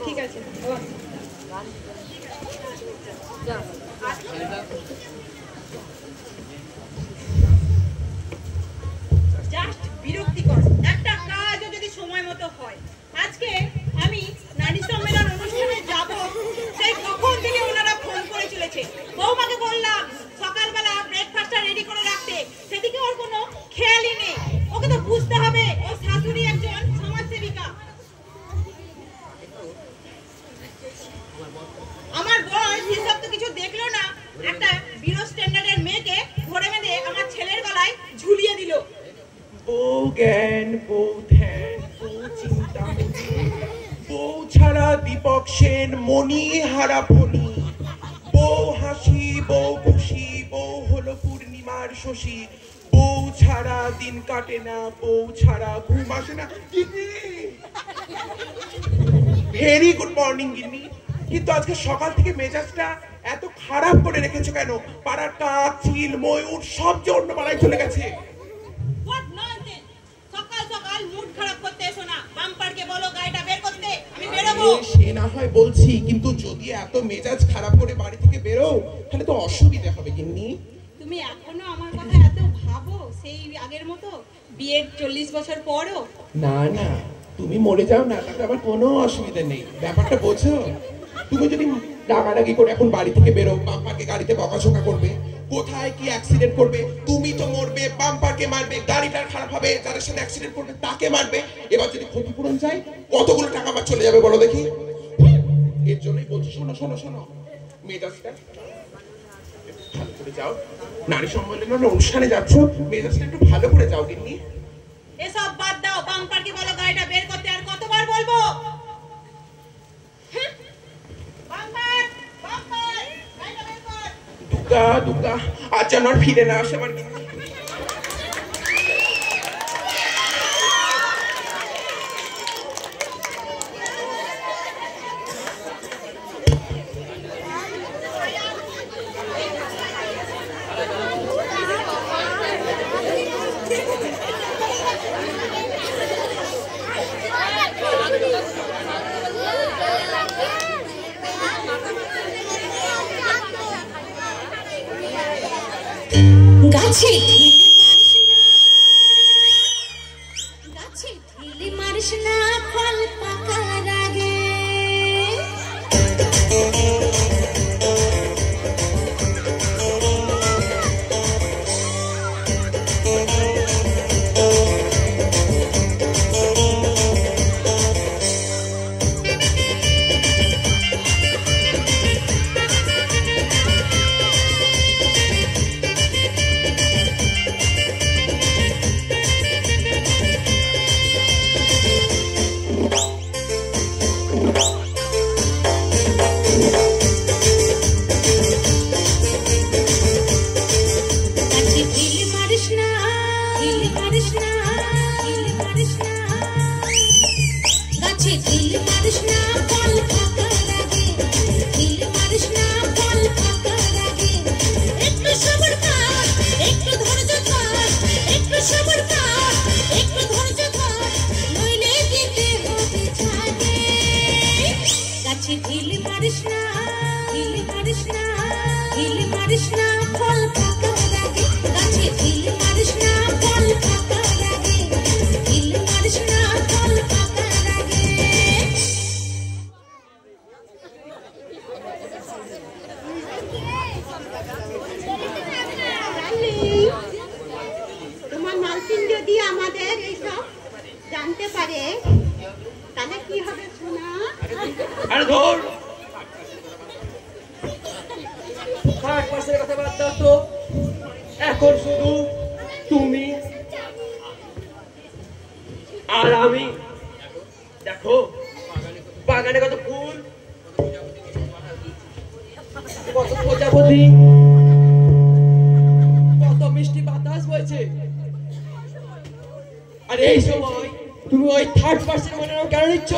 ঠিক আছে জাস্ট বিরক্তিকর একটা কাজও যদি সময় মতো হয়। আজকে আমি নারী সম্মেলন অনুষ্ঠানে যাব, সেই কখন থেকে ওনারা ফোন করে চলেছে। বৌমাকে বললাম সকালবেলা ব্রেকফাস্টটা রেডি করে রাখতে, সেদিকে ওর কোনো খেয়ালই নেই। ওকে তো বুঝতে হবে ও শাশুড়ি একজন সমাজসেবিকা। আমার বয়স হিসাব তো কিছু দেখলো না, একটা বিরো স্ট্যান্ডার্ডের মেয়েকে ধরে বেঁধে আমার ছেলের গলায় ঝুলিয়ে দিল। বউ জ্ঞান, বউ ধ্যান, বউ চিন্তা, বউ ছাড়া দীপক সেন মনি হারা ফণি, বউ হাসি, বউ খুশি, বউ হলো পূর্ণিমার শশী, বউ ছাড়া দিন কাটে না, বউ ছাড়া ঘুম আসে না। ভেরি গুড মর্নিং গিন্নি। কিন্তু আজকে সকাল থেকে মেজাজটা এত খারাপ করে রেখেছো কেন? পাড়ার কাক, চিল, ময়ূর সব যে অন্য পাড়ায় চলে গেছে। সকাল সকাল মুড খারাপ করতে এসো না। বাম্পারকে বলো গাড়িটা বের করতে, আমি বেরোবো। সে না হয় বলছি, কিন্তু যদি এত মেজাজ খারাপ করে বাড়ি থেকে বেরো তাহলে তো অসুবিধা হবে গিন্নি। তুমি এখনো আমার কথা এত ভাবো সেই আগের মতো, বিয়ের 40 বছর পরও? না না, তুমি মরে যাও না, তাতে আবার কোনো অসুবিধা নেই। ব্যাপারটা বোঝো? তুমি যদি রাগারাগি করে এখন বাড়ি থেকে বেরো, বাম্পারকে গাড়িতে বকাঝকা করবে, কোথায় কি অ্যাক্সিডেন্ট করবে, তুমি তো মরবে, বাম্পারকে মারবে, গাড়িটা খারাপ হবে, যার সাথে অ্যাক্সিডেন্ট করবে তাকে মারবে। এবার যদি ক্ষতিপূরণ চাই কতগুলো টাকা আমার চলে যাবে বলো দেখি। এর জন্যই বলছি, শোনো শোনো শোনো, মেজাজটা ভালো করে যাও। নারী সম্মেলনের অনুষ্ঠানে যাচ্ছ, মেজাজটা একটু ভালো করে যাও গিন্নি। এসব বাদ দাও, বাম্পারকে বলো গাড়িটা বের করতে। আর কতবার বলবো? দুগা দুগা, আজ যেন আর ফিরে না আসে আমার গিন্নি। গাছে গাছে ঢিলি মারিস না, ফল পাকার আগে। আমাদের এইসব জানতে পারে তাহলে কি হবে সোনা? আরে ধর থার্ড পার্সনের কথা বাদ দাও তো, এখন শুধু তুমি আর আমি। দেখো বাগানে কত ফুল, কত প্রজাপতি, কত মিষ্টি বাতাস বইছে, আর এই সময় তুমি ওই থার্ড পার্সন মনে নাও কেন নিচ্ছ?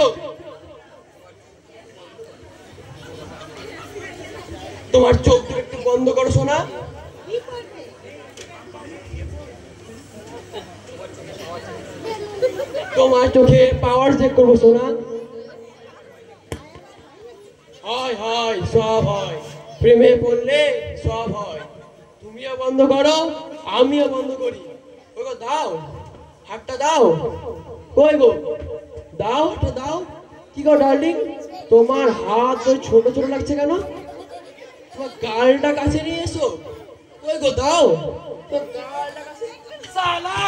তোমার চোখ একটু বন্ধ করো শোনা। তোমার চোখে পাওয়ার চেক করবো শোনা। হয় হয় সব হয়, প্রেমে পড়লে সব হয়। তুমিও বন্ধ করো, আমিও বন্ধ করি। ওই গো দাও, হাতটা দাও। কই গো দাও, হাতটা দাও। কি গো ডার্লিং, তোমার হাত ওই ছোট ছোট লাগছে কেন? তোমার গালটা কাছে নিয়ে এসো। কই গো দাও তো গালটা কাছে। সালা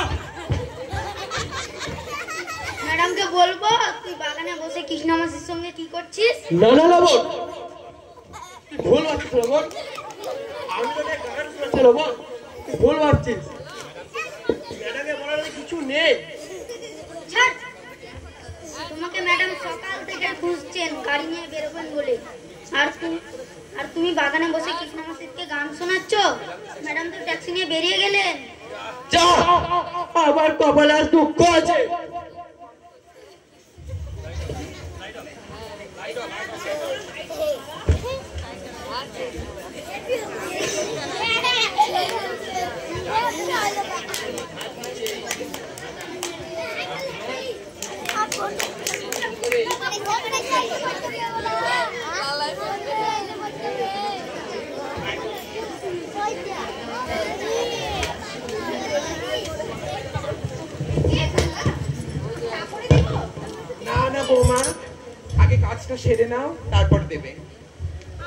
ম্যাডামকে বলবো তুই বাগানে বসে কৃষ্ণ মাসির সঙ্গে কি করছিস? না না লবণ, তুই ভুল ভাবছিস লবণ। আমি তো গান শুনেছি লবণ, তুই ভুল ভাবছিস। ম্যাডামে বলার কিছু নেই। ছাড়, তোমাকে ম্যাডাম সকাল থেকে খুঁজছেন গাড়ি নিয়ে বেরোবেন বলে, আর তুমি বাগানে বসে কৃষ্ণ মাসিরকে গান শোনাচ্ছ। ম্যাডাম তো ট্যাক্সি নিয়ে বেরিয়ে গেলেন। যা, আমার কপালে আর দুঃখ আছে। না না বৌমা, আগে কাজটা সেরে নাও, তারপর দেবে।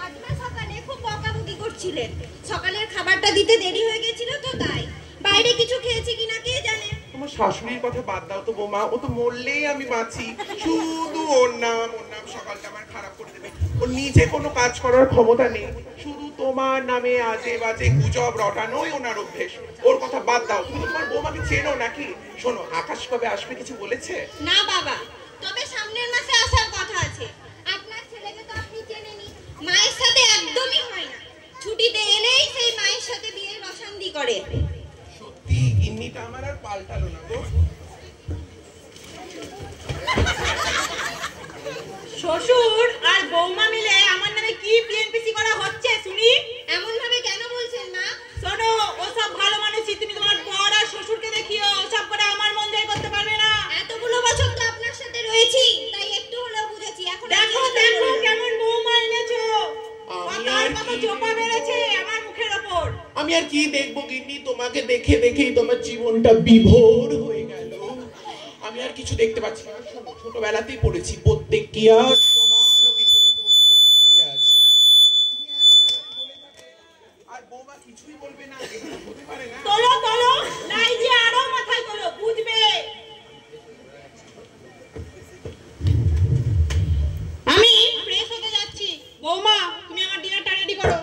আজ না সকালে খুব বকাবকি করছিলেন, সকালের খাবারটা দিতে দেরি হয়ে গেছিল তো তাই। বাইরে কিছু খেয়েছি কিনা কে জানে। তোমার শাশুড়ির কথা বাদ দাও তো বৌমা, ও তো মরলেই আমি বাঁচি। শুধু ওর নাম সকালটা আমার খারাপ করে দেবে। ওর নিজে কোনো কাজ করার ক্ষমতা নেই, শুধু তোমার নামে আজে বাজে গুজব রটানোই ওনার অভ্যেস। ওর কথা বাদ দাও, তুমি তোমার বৌমাকে চেনো নাকি? শোনো, আকাশ কবে আসবে কিছু বলেছে? না বাবা, তবে সামনের মাসে আসার কথা আছে। আপনার ছেলেকে তো আপনি চেনেনই, মায়ের সাথে একদমই হয় না। ছুটিতে এলেই সেই মায়ের সাথে বিয়ের রসান্দি করে। সত্যি গিন্নিটা আমার আর পাল্টালো না গো। শ্বশুর আর বৌমা মিলে আমার নামে কি পিএনপিসি করা হচ্ছে শুনি। এমন ভাবে কেন বলছেন মা? শোনো, ও সব ভালো মানুষই, তুমি তোমার বর আর শ্বশুরকে দেখিও, সব করে আমার মন জয় করতে পারবে না। এতগুলো বছর তো আপনার সাথে রয়েছি, তাই একটু হলেও বুঝেছি। এখন দেখো দেখো কেমন বৌমা এনেছো, কথার কথা চোপা বেড়েছে আমার মুখের ওপর। আমি আর কি দেখবো গিন্নি, তোমাকে দেখে দেখেই তোমার জীবনটা বিভোর হয়ে গেল। আমি আর কিছু দেখতে পাচ্ছি না। শোনো, ছোটবেলাতেই পড়েছি প্রত্যেক ক্রিয়ার সমান ও বিপরীতমুখী প্রতিক্রিয়া আছে। আর বৌমা কিছুই বলবে না, এটা হতে পারে না। তোলো তোলো, নাই যে আরো মাথায় তোলো, বুঝবে। আমি ফ্রেশ হতে যাচ্ছি। বৌমা, তুমি আমার ডিনারটা রেডি করো।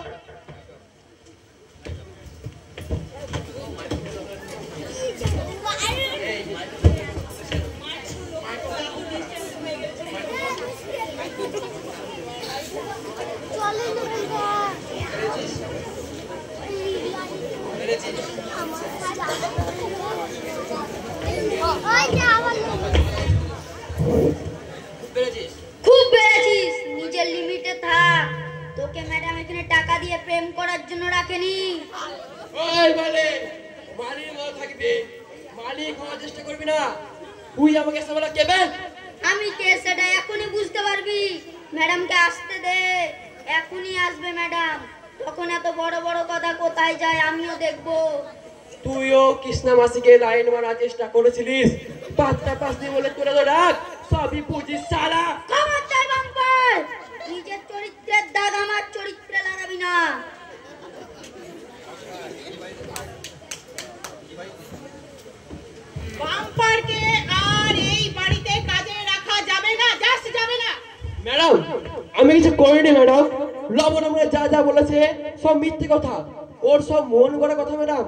খুব বেড়েছিস, নিজের লিমিটে থাক। তোকে ম্যাডাম এখানে টাকা দিয়ে প্রেম করার জন্য রাখেনি। ওই বলে মালিক মতো থাকবে, মালিক হওয়ার চেষ্টা করবি না। তুই আমাকে সামলা কেবে? আমি কে সেটা এখনই বুঝতে পারবি। ম্যাডামকে আসতে দে, এখনই আসবে ম্যাডাম। তখন এত বড় বড় কথা কোথায় যায় আমিও দেখবো। তুইও কৃষ্ণা মাসিকে লাইন মারার চেষ্টা করেছিলিস, পাত্তা পাসনি বলে তোরা তো রাখ, সবই বুঝিস সালা। খবরদার বাম্পার, নিজের চরিত্রের দাগ আমার চরিত্রে লাগাবি না। বাম্পার ম্যাডাম আমি কিছু করিনি ম্যাডাম। লবণ আমরা যা যা বলেছে সব মিথ্যে কথা, ওর সব মন গড়া কথা ম্যাডাম।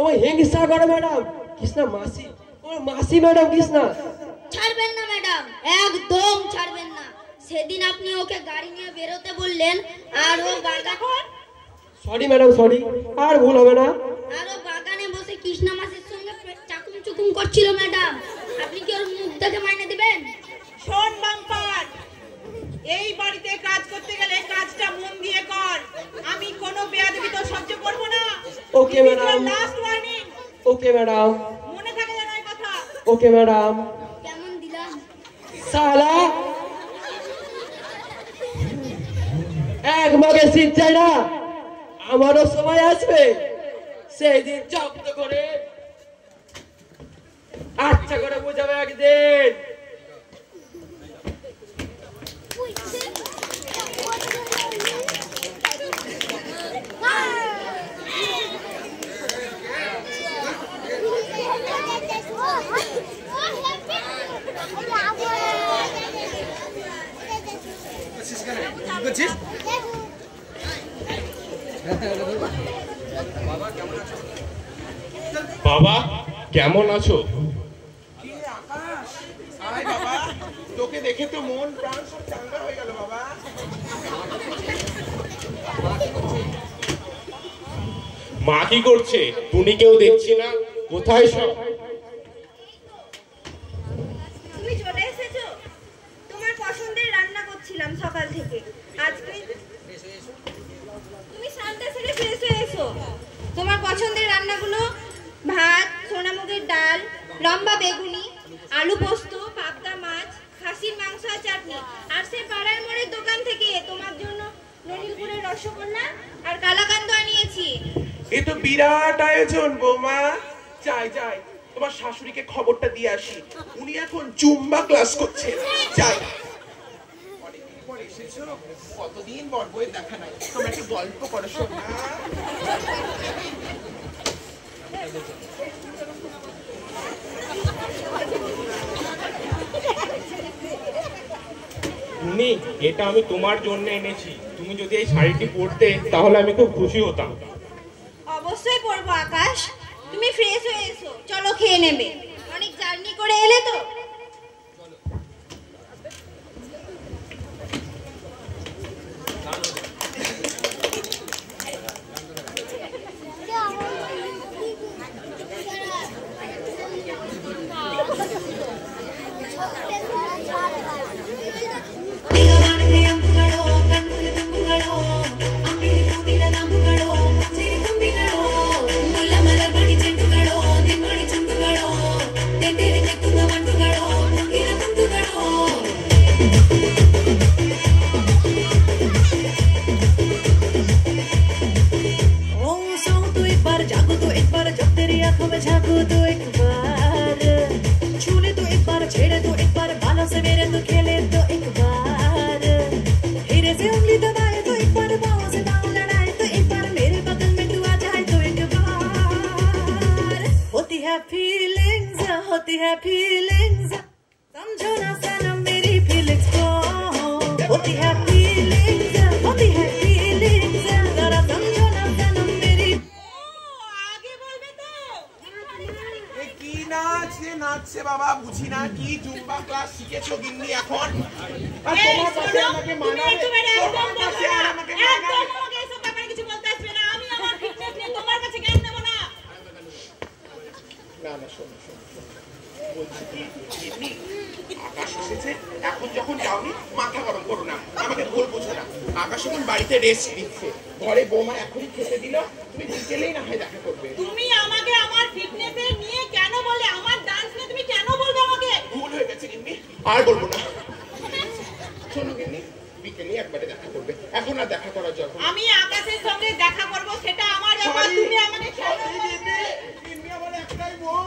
ও হিংসা করে ম্যাডাম। কৃষ্ণা মাসি, ওর মাসি ম্যাডাম কৃষ্ণা। ছাড়বেন না ম্যাডাম, একদম ছাড়বেন না। সেদিন আপনি ওকে গাড়ি নিয়ে বেরোতে বললেন আর ও সরি ম্যাডাম সরি, আর ভুল হবে না। আর ও বাগানে বসে কৃষ্ণা মাসির সঙ্গে চাকুম চুকুম করছিল ম্যাডাম। আপনি কি ওর মুখ দেখে মাইনে দিবেন? শোন বাম্পার, এই বাড়িতে কাজ করতে গেলে কাজটা মন দিয়ে কর। আমি কোনো বেয়াদবি তো সহ্য করব না। Okay madam. Last warning. Okay madam. মনে থাকে যেন এই কথা। Okay madam. কেমন দিলাম? সালা এক মগে সিট চাই না, আমারও সময় আসবে সেই দিন জব্দ করে আচ্ছা করে বোঝাবে একদিন। বাবা কেমন আছো? তোকে দেখে তো মন প্রাণ সব চাঙ্গা হয়ে গেল বাবা। মা কি করছে? টুনি কেউ দেখছি না, কোথায় সব? তুমি চলে এসেছো? তোমার পছন্দের রান্না করছিলাম সকাল থেকে। আজকে তুমি শান্তা সেরে ফ্রেশ হয়ে এসো। তোমার পছন্দের রান্নাগুলো: ভাত, সোনামুগের ডাল, লম্বা বেগুনি, আলু পোস্ত, পাবদা মাছ, খাসির মাংস আর চাটনি। আর সে পাড়ার মোড়ের দোকান থেকে তোমার জন্য নলিলপুরের রসগোল্লা আর কালাকান্দ আনিয়েছি। এ তো বিরাট আয়োজন বৌমা। যাই যাই, তোমার শাশুড়িকে খবরটা দিয়ে আসি। উনি এখন জুম্বা ক্লাস করছেন। যাই। অনেকদিন পর এসেছো, কতদিন পর বইয়ের দেখা নাই। তোমরা একটু গল্প করো শোনা। টুনি, এটা আমি তোমার জন্য এনেছি। তুমি যদি এই শাড়িটি পরতে তাহলে আমি খুব খুশি হতাম। অবশ্যই পড়বো আকাশ। তুমি ফ্রেশ হয়ে এসো, চলো খেয়ে নেবে। অনেক জার্নি করে এলে তো। বাবা বুঝি না কি জুম্বা ক্লাস শিখেছো গিন্নি এখন। আর এই তোমার কাছে শোনো, আমাকে তুমি মানাবে, একেবারে একদম তোমার কাছে বলছো না। আমাকে একদম মানাবে। আমাকে এসব ব্যাপারে কিছু বলতে আসবে না। আমি আমার ফিটনেস নিয়ে তোমার কাছে জ্ঞান দেবো না। না না শোনো শোনো শোনো। বলছি কি, গিন্নি, আকাশ এসেছে, এখন যখন যাওনি মাথা গরম করো না, আমাকে ভুল বোঝো না। আকাশ এখন বাড়িতে রেস্ট নিচ্ছে, ঘরে বৌমা এখনই খেতে দিল, তুমি বিকেলেই না হয় দেখা করবে। তুমি আমাকে আমার ফিটনেসের নিয়ে কেন বলে? আমার ডান্স নিয়ে তুমি কেন বলবে আমাকে? ভুল হয়ে গেছে গিন্নি, আর বলবো না। শোনো গিন্নি, বিকেলে একবারে দেখা করবে, এখন আর দেখা করার জন্য। আমি আকাশের সঙ্গে দেখা করব, সেটা আমার ব্যাপার। তুমি আমাকে কেন বলবে? গিন্নি আমার একটাই বউ।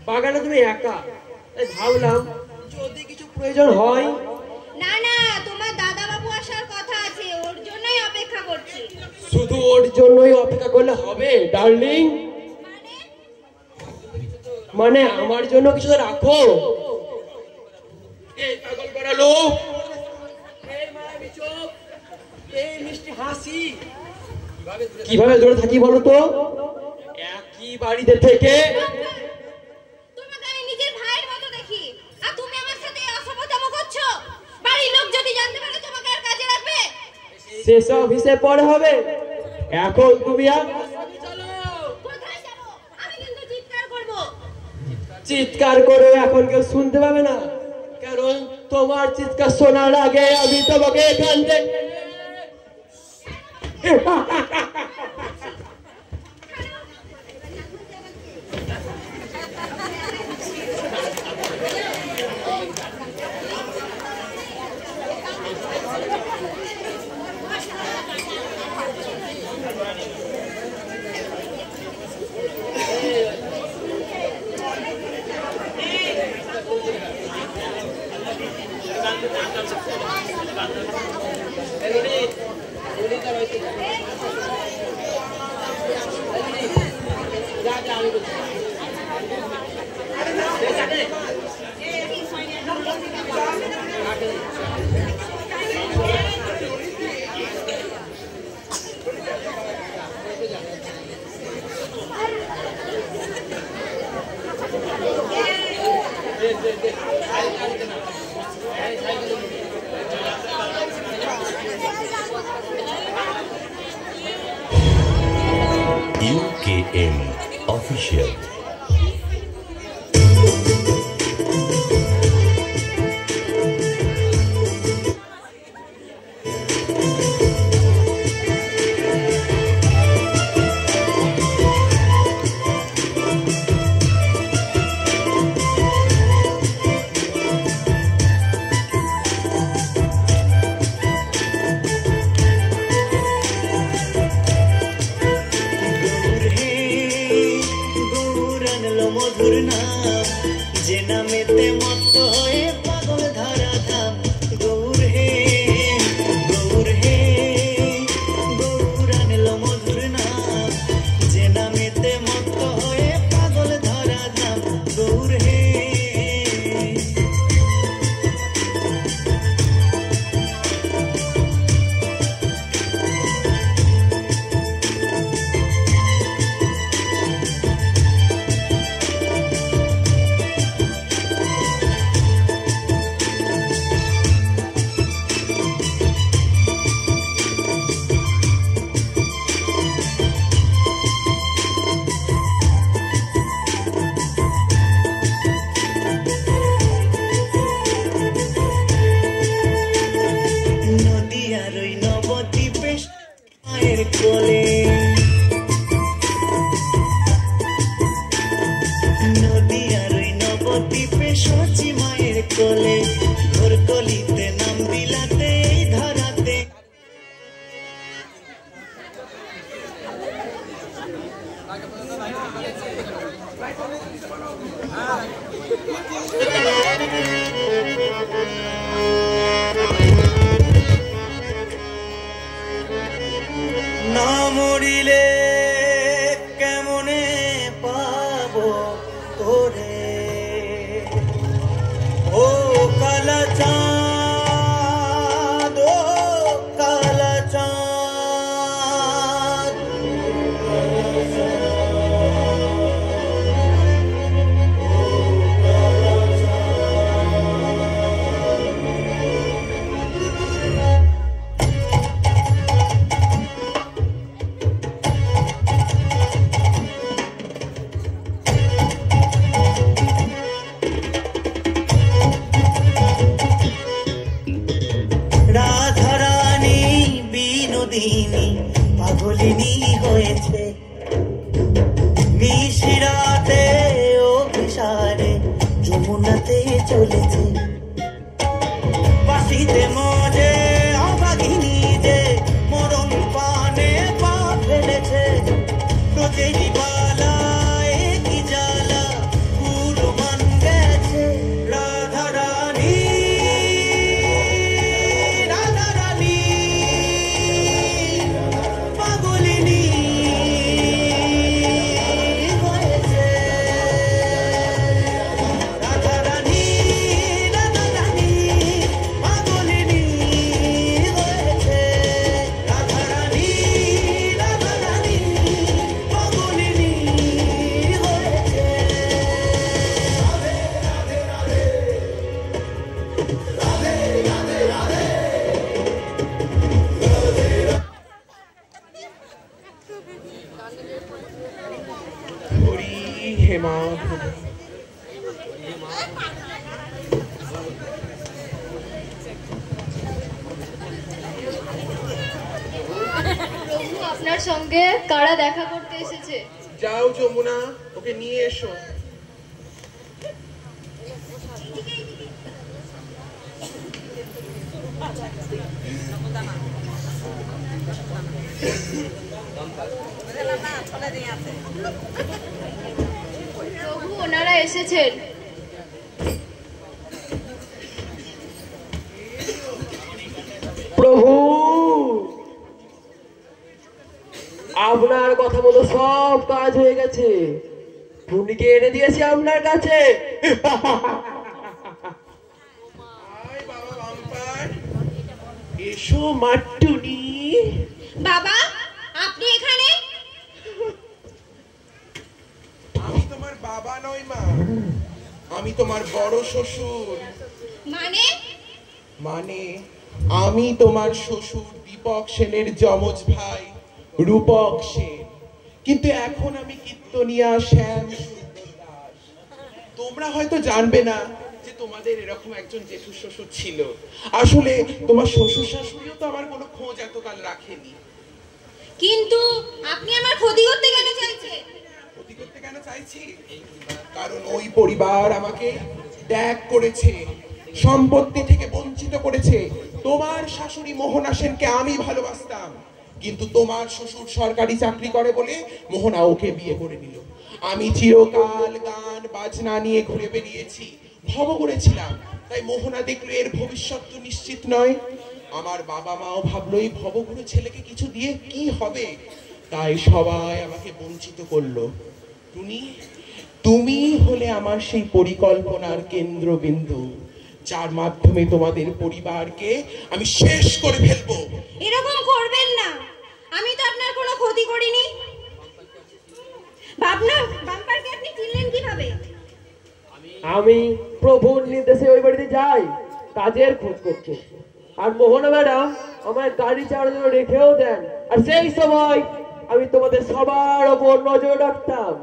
বাগানে তুমি একা, ভাবলাম যদি কিছু প্রয়োজন হয়। না না, তোমার দাদা বাবু আসার কথা আছে, ওর জন্যই অপেক্ষা করছি। শুধু ওর জন্যই অপেক্ষা করলে হবে ডার্লিং? মানে আমার জন্য কিছু তো রাখো। এই পাগল করা লোক, এই মায়াবী চোখ, এই মিষ্টি হাসি, কিভাবে দূরে থাকি বলো তো একই বাড়িতে থেকে? তোমাকে আমি নিজের ভাইয়ের মতো দেখি, আর তুমি আমার সাথে অসভ্যতাম করছো। বাড়ির লোক যদি জানতে পারে তোমাকে আর কাজে রাখবে? সেসব হিসেব পরে হবে, এখন তুমি কোথায় যাবো? আমি কিন্তু চিৎকার করব। চিৎকার করে এখন কেউ শুনতে পাবে না, কারণ তোমার চিৎকার শোনার আগে আমি তোমাকে এখান থেকে UKM Official. दूर পাগলিনী পাগলিনী হয়েছে নিশিরাতে অভিসারে যমুনাতে চলেছে বাসিতে মজে অবাগিনী যে মরণ পানে পা ফেলেছে তোজেরি বালায় কি জ্বালা পুরো মান গেছে রাধা রানী পাগলিনী হয়েছে রাধা রানী পাগলিনী হয়েছে রাধা রানী পাগলিনী হয়েছে হরি হে মাধব। প্রভু আপনার সঙ্গে কারা দেখা করতে এসেছে? যাও যমুনা, ওকে নিয়ে এসো। প্রভু ওনারা এসেছেন। প্রভু আপনার কথা মতো সব কাজ হয়ে গেছে, টুনিকে এনে দিয়েছি আপনার কাছে। আয় বাবা বাম্পার, এসো মাট্টুনি। বাবা আপনি এখানে? আমি তোমার বাবা নই মা, আমি তোমার বড় শ্বশুর। মানে? মানে আমি তোমার শ্বশুর দীপক সেনের যমজ ভাই রূপক সেন, কিন্তু এখন আমি কীর্তনিয়া শ্যাম সুন্দর দাস। তোমরা হয়তো জানবে না যে তোমাদের এরকম একজন জেঠু শ্বশুর ছিল। আসলে তোমার শ্বশুর শাশুড়িও তো আমার কোনো খোঁজ এতকাল রাখেনি। কিন্তু আপনি আমার ক্ষতি করতে কেন চাইছেন? ক্ষতি করতে কেন চাইছি? কারণ ওই পরিবার আমাকে ত্যাগ করেছে, সম্পত্তি থেকে বঞ্চিত করেছে। তোমার শাশুড়ি মোহনা সেনকে আমি ভালোবাসতাম, কিন্তু তোমার শ্বশুর সরকারি চাকরি করে বলে মোহনা ওকে বিয়ে করে নিল। আমি চিরকাল গান বাজনা নিয়ে ঘুরে বেরিয়েছি, ভব করেছিলাম। তাই মোহনা দেখলো এর ভবিষ্যৎ তো নিশ্চিত নয়। আমার বাবা মাও ভাবলো এই ভবঘুরে ছেলেকে কিছু দিয়ে কি হবে, তাই সবাই আমাকে বঞ্চিত করলো। টুনি, তুমি হলে আমার সেই পরিকল্পনার কেন্দ্রবিন্দু, যার মাধ্যমে তোমাদের পরিবারকে আমি শেষ করে ফেলবো। এরকম করবেন না, আমি তো আপনার কোনো ক্ষতি করিনি। ভাবনা বাম্পারকে আপনি চিনলেন কিভাবে? আমি প্রভুর নির্দেশে ওই বাড়িতে যাই কাজের খোঁজ করতে, আর মোহনা ম্যাডাম আমার গাড়ি চালানোর জন্য রেখেও দেন। আর সেই সময় আমি তোমাদের সবার ওপর নজর রাখতাম,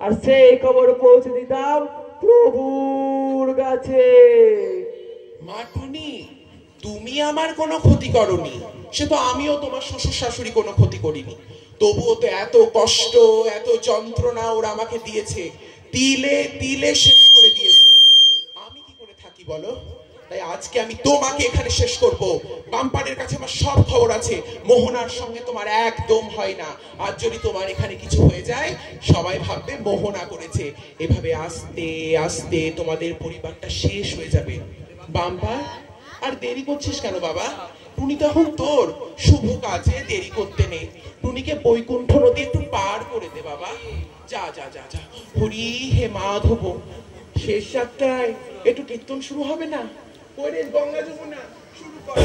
আর সেই খবর পৌঁছে দিতাম প্রভুর কাছে। মাটুনি, তুমি আমার কোনো ক্ষতি করনি, সে তো আমিও তোমার শ্বশুর শাশুড়ি কোনো ক্ষতি করিনি। তবুও তো এত কষ্ট, এত যন্ত্রণা ওরা আমাকে দিয়েছে, তিলে তিলে শেষ করে দিয়েছে। আমি কি করে থাকি বলো? তাই আজকে আমি তোমাকে এখানে শেষ করব। বাম্পারের কাছে আমার সব খবর আছে, মোহনার সঙ্গে তোমার একদম হয় না। আর যদি তোমার এখানে কিছু হয়ে যায়, সবাই ভাববে মোহনা করেছে। এভাবে আস্তে আস্তে তোমাদের পরিবারটা শেষ হয়ে যাবে। বাম্পার, আর দেরি করছিস কেন বাবা? টুনি তো এখন তোর, শুভ কাজে দেরি করতে নেই। টুনিকে বৈকুণ্ঠ নদী একটু পার করে দে বাবা। যা যা যা যা। হরি হে মাধব। শেষ যাত্রায় একটু কীর্তন শুরু হবে না? ওরে গঙ্গা যমুনা শুরু কর।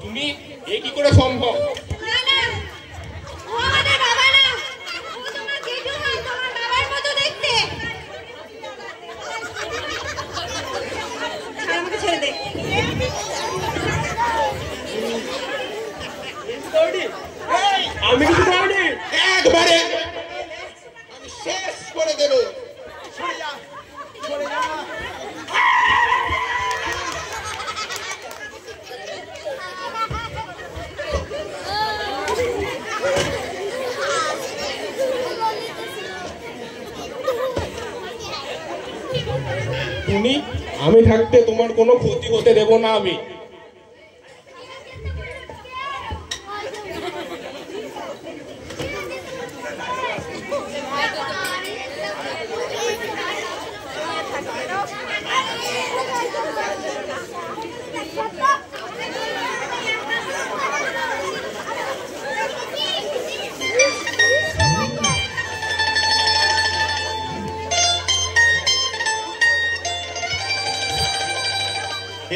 তুমি এ কি করে সম্ভব? না না, ও আমাদের বাবা না, ও তোমার জেঠু হয়, তোমার বাবার মতো দেখতে। ছাড়, আমাকে ছেড়ে দে। আমি কিছু করিনি। একবারে আমি শেষ করে দেব। তুমি, আমি থাকতে তোমার কোনো ক্ষতি হতে দেব না আমি।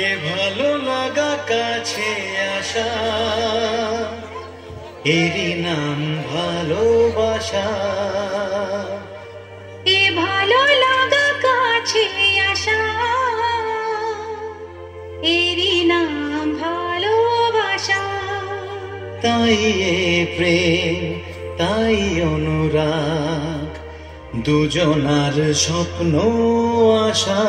এ ভালো লাগা কাছে আসা, এরই নাম ভালোবাসা। এ ভালো লাগা কাছে আসা, এরই নাম ভালোবাসা। তাই এ প্রেম, তাই অনুরাগ, দুজনার স্বপ্ন আশা।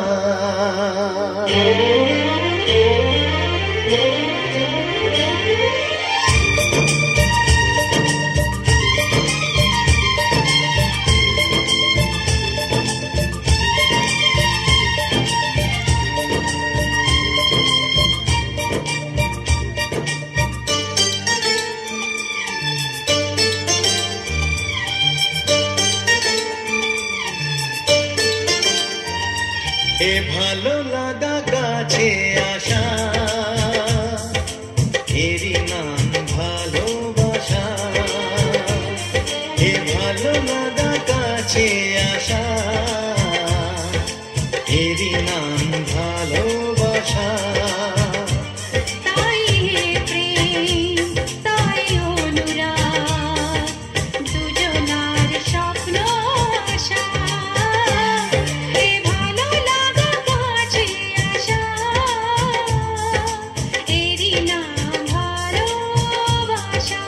এ ভালো লাগা কাছে আসা, এরই নাম ভালোবাসা। এ ভালো লাগা কাছে আসা, এরই নাম ভালোবাসা। তাই এ প্রেম, তাই অনুরাগ, দুজনার স্বপ্ন আশা। এ ভালো লাগা কাছে আসা, এরই নাম ভালোবাসা।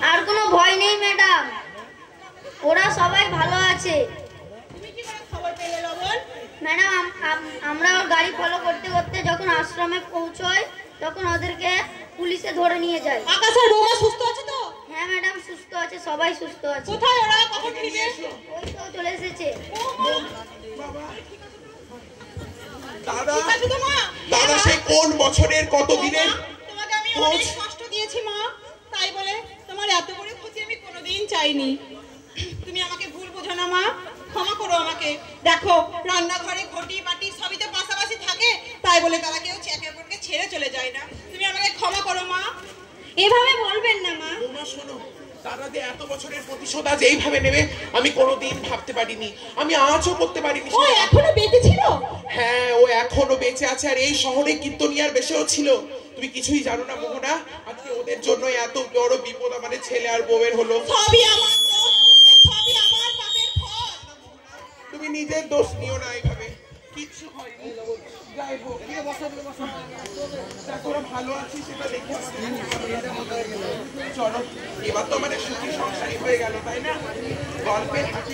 আর কোনো ভয় নেই ম্যাডাম, ওরা সবাই ভালো আছে। তুমি কি করে খবর পেলে লবণ? ম্যাডাম আমরা ওর গাড়ি ফলো করতে করতে যখন আশ্রমে পৌঁছই তখন ওদেরকে পুলিশে ধরে নিয়ে যায়। আকাশ আর বৌমা সুস্থ আছে তো? হ্যাঁ ম্যাডাম সুস্থ আছে, সবাই সুস্থ আছে। কোথায় ওরা, কখন ফিরবে? ওই তো চলে এসেছে। দাদা, ঠিক আছে তো মা? দাদা সে কোন বছরের কত দিনের তোমাকে আমি অনেক কষ্ট দিয়েছি মা, তাই বলে তোমার এত বড় ক্ষতি আমি কোনোদিন চাইনি। তুমি আমাকে ভুল বোঝো না মা, ক্ষমা করো আমাকে। দেখো রান্নাঘরে ঘটি বাটি সবই তো পাশাপাশি থাকে, তাই বলে তারা কেউ একে অপরকে ছেড়ে চলে যায় না। তুমি আমাকে ক্ষমা করো মা। এভাবে বলবেন না মা। বৌমা শোনো, তারা যে এত বছরের প্রতিশোধ আজ এইভাবে নেবে আমি কোনোদিন ভাবতে পারিনি, আমি আজও করতে পারিনি। ও এখনো বেঁচে ছিল? হ্যাঁ, ও এখনো বেঁচে আছে, আর এই শহরে কীর্তনিয়ার বেশেও ছিল। তুমি কিছুই জানো না মোহনা, আজকে ওদের জন্য এত বড় বিপদ আমাদের ছেলে আর বউয়ের হলো। সবই আমার দোষ, সবই আমার পাপের ফল। তুমি নিজের দোষ নিও না এইভাবে, কিচ্ছু হয়নি। যাই হোক, তোরা ভালো আছিস সেটা দেখে চলো, এবার তো আমাদের সুখী সংসারই হয়ে গেল, তাই না? গল্পের হাতে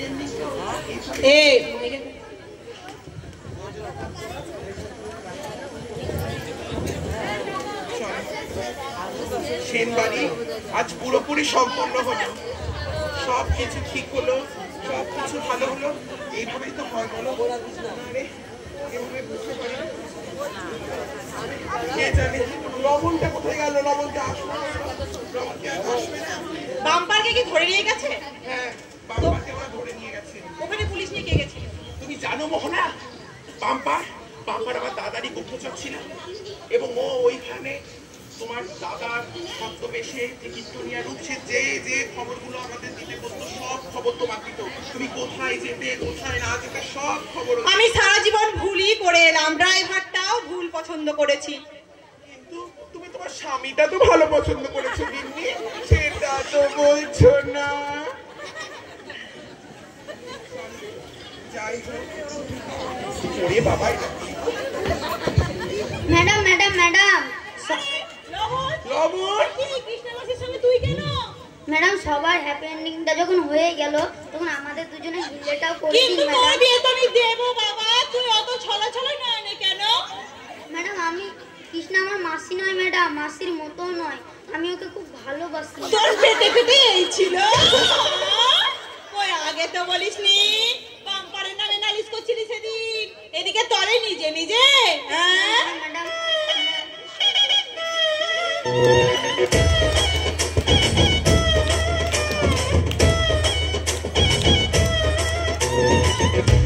সেনবাড়ি আজ পুরোপুরি সম্পন্ন হলো, সব কিছু ঠিক হলো, সব কিছু ভালো হলো। এইভাবেই তো হয় বলো? এভাবে বুঝতে পারি কে জানে লবণটা কোথায় গেল? লবণটা আসবে না? বাম্পারকে কি ধরে নিয়ে গেছে? হ্যাঁ, বাম্পারকে ওরা ধরে নিয়ে গেছে। ওখানে পুলিশ নিয়ে কে গেছিল? তুমি জানো মোহনা, বাম্পার আমার দাদারই গুপ্তচর ছিল, এবং ও ওইখানে তোমার দাদার ছদ্মবেশে যে কীর্তনিয়া রূপসে যে খবরগুলো আমাদের দিতে বলতো, সব খবর তোমার দিত। তুমি কোথায় যেতে কোথায় না যেতে সব খবর। আমি সারা জীবন ভুলই করে এলাম, ড্রাইভারটাও ভুল পছন্দ করেছি। কিন্তু তুমি তোমার স্বামীটা তো ভালো পছন্দ করেছো গিন্নি, সেটা তো বলছো না। যাই হোক, ওরে বাবা, ম্যাডাম ম্যাডাম ম্যাডাম ম্যাডাম, সবার হ্যাপি এন্ডিংটা যখন হয়ে গেল তখন আমাদের দুজনে বিয়েটাও করে দিন ম্যাডাম। আমি কৃষ্ণা আমার মাসি নয় ম্যাডাম, মাসির মতো নয়, আমি ওকে খুব ভালোবাসি। তোর পেটে পেটে এই ছিল? ওই আগে তো বলিসনি, বাম্পারের নামে নালিশ করছিলি সেদিন, এদিকে তলে নিজে নিজে। হ্যাঁ ম্যাডাম,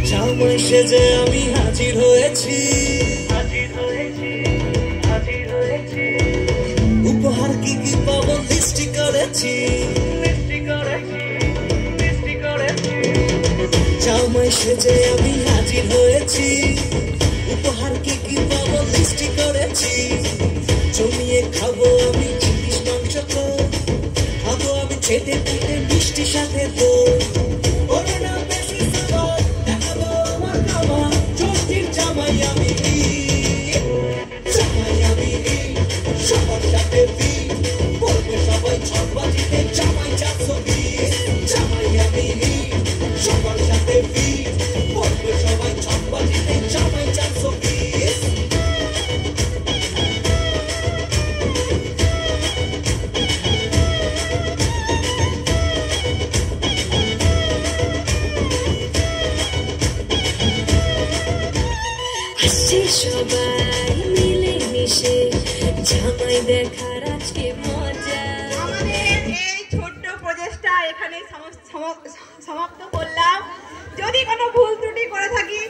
জামাই সেজে আমি হাজির হয়েছি, উপহার কি কি পাবো লিস্টি করেছি, জামাই সেজে আমি হাজির হয়েছি, উপহার কি কি পাবো লিস্টি করেছি, জমিয়ে খাবো আমি চিংড়ির মাংস, খাবো আমি চেটে পেটে মিষ্টি সাথে তো জামাই আমি সবার সাথে বলবে সবাই ছটবাজিতে জামাই 420, জামাই আমি সবার সাথে বলবে সবাই ছটবাজিতে জামাই 420। সবাই মিলে মিশে জামাই দেখার আজকে মজা। আমাদের এই ছোট্ট প্রচেষ্টা এখানে সমাপ্ত করলাম। যদি কোনো ভুল ত্রুটি করে থাকি